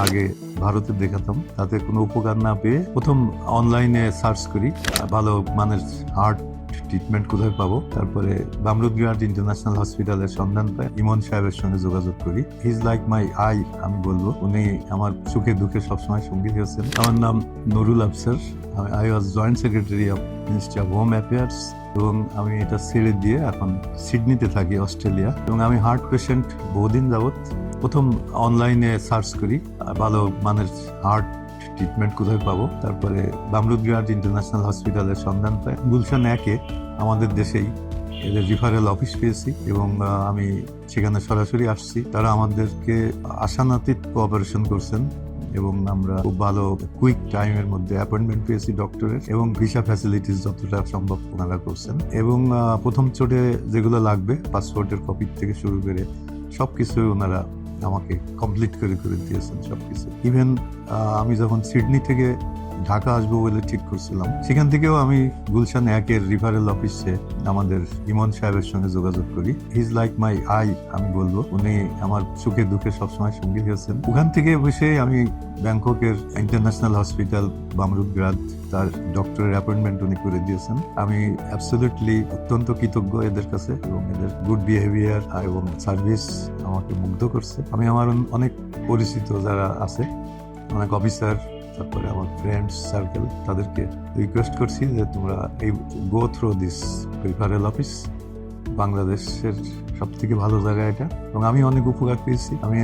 আগে ভারতে দেখাতাম, তাতে কোনো উপকার না পেয়ে প্রথম অনলাইনে সার্চ করি ভালো মানের হার্ট ট্রিটমেন্ট কোথায় পাবো। তারপরে বামরুদঘাট ইন্টারন্যাশনাল হসপিটালের সন্ধান পাই, ইমন সাহেবের সঙ্গে যোগাযোগ করি। He is like my I, আমি বলবো। উনি আমার সুখে দুঃখে সবসময় সঙ্গী হয়েছেন। আমার নাম Nurul Afsar. I was joint secretary of ministry of home affairs এবং আমি এটা ছেড়ে দিয়ে এখন সিডনিতে থাকি, অস্ট্রেলিয়া। এবং আমি হার্ট পেশেন্ট বহুদিন যাবৎ। প্রথম অনলাইনে সার্চ করি ভালো মানের হার্ট ট্রিটমেন্ট কোথায় পাবো। তারপরে বামরুদঘাট ইন্টারন্যাশনাল হসপিটালের সন্ধান পাই। গুলশান 1-এ আমাদের দেশেই এদের রিফারেল অফিস পেয়েছি এবং আমি সেখানে সরাসরি আসছি। তারা আমাদেরকে আশানুরূপ কোঅপারেশন করছেন এবং আমরা খুব ভালো কুইক টাইমের মধ্যে অ্যাপয়েন্টমেন্ট পেয়েছি ডক্টরের, এবং ভিসা ফ্যাসিলিটিস যতটা সম্ভব ওনারা করছেন। এবং প্রথম চোটে যেগুলো লাগবে, পাসপোর্টের কপি থেকে শুরু করে সবকিছু ওনারা আমাকে কমপ্লিট করে দিয়েছেন সবকিছু। ইভেন আমি যখন সিডনি থেকে ঢাকা আসবো বলে ঠিক করছিলাম, সেখান থেকেও আমি গুলশান 1-এর রিফারেল অফিসে আমাদের ইমন সাহেবের সঙ্গে যোগাযোগ করি। He is like my I, আমি বলবো। উনি আমার সুখে দুঃখে সবসময় সঙ্গী হয়েছেন। ওখান থেকে বসে আমি ব্যাংককের ইন্টারন্যাশনাল হসপিটাল বামরুদঘাট, তার ডক্টরের অ্যাপয়েন্টমেন্ট উনি করে দিয়েছেন। আমি অ্যাবসলিউটলি অত্যন্ত কৃতজ্ঞ এদের কাছে, এবং এদের গুড বিহেভিয়ার এবং সার্ভিস আমাকে মুগ্ধ করছে। আমি আমার অনেক পরিচিত যারা আছে, অনেক অফিসার, তারপরে আমার ফ্রেন্ডস সার্কেল, তাদেরকে রিকোয়েস্ট করছি যে তোমরা এই go through this referral office. বাংলাদেশের সব থেকে ভালো জায়গা এটা, এবং আমি অনেক উপকার পেয়েছি। আমি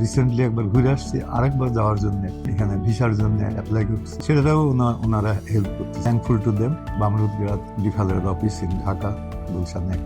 রিসেন্টলি একবার ঘুরে আসছি, আরেকবার যাওয়ার জন্য এখানে ভিসার জন্য অ্যাপ্লাই করছি, সেটাও ওনারা হেল্প করছে। Thankful to them. বামরুদঘাট referral office in Dhaka, Gulshan 1।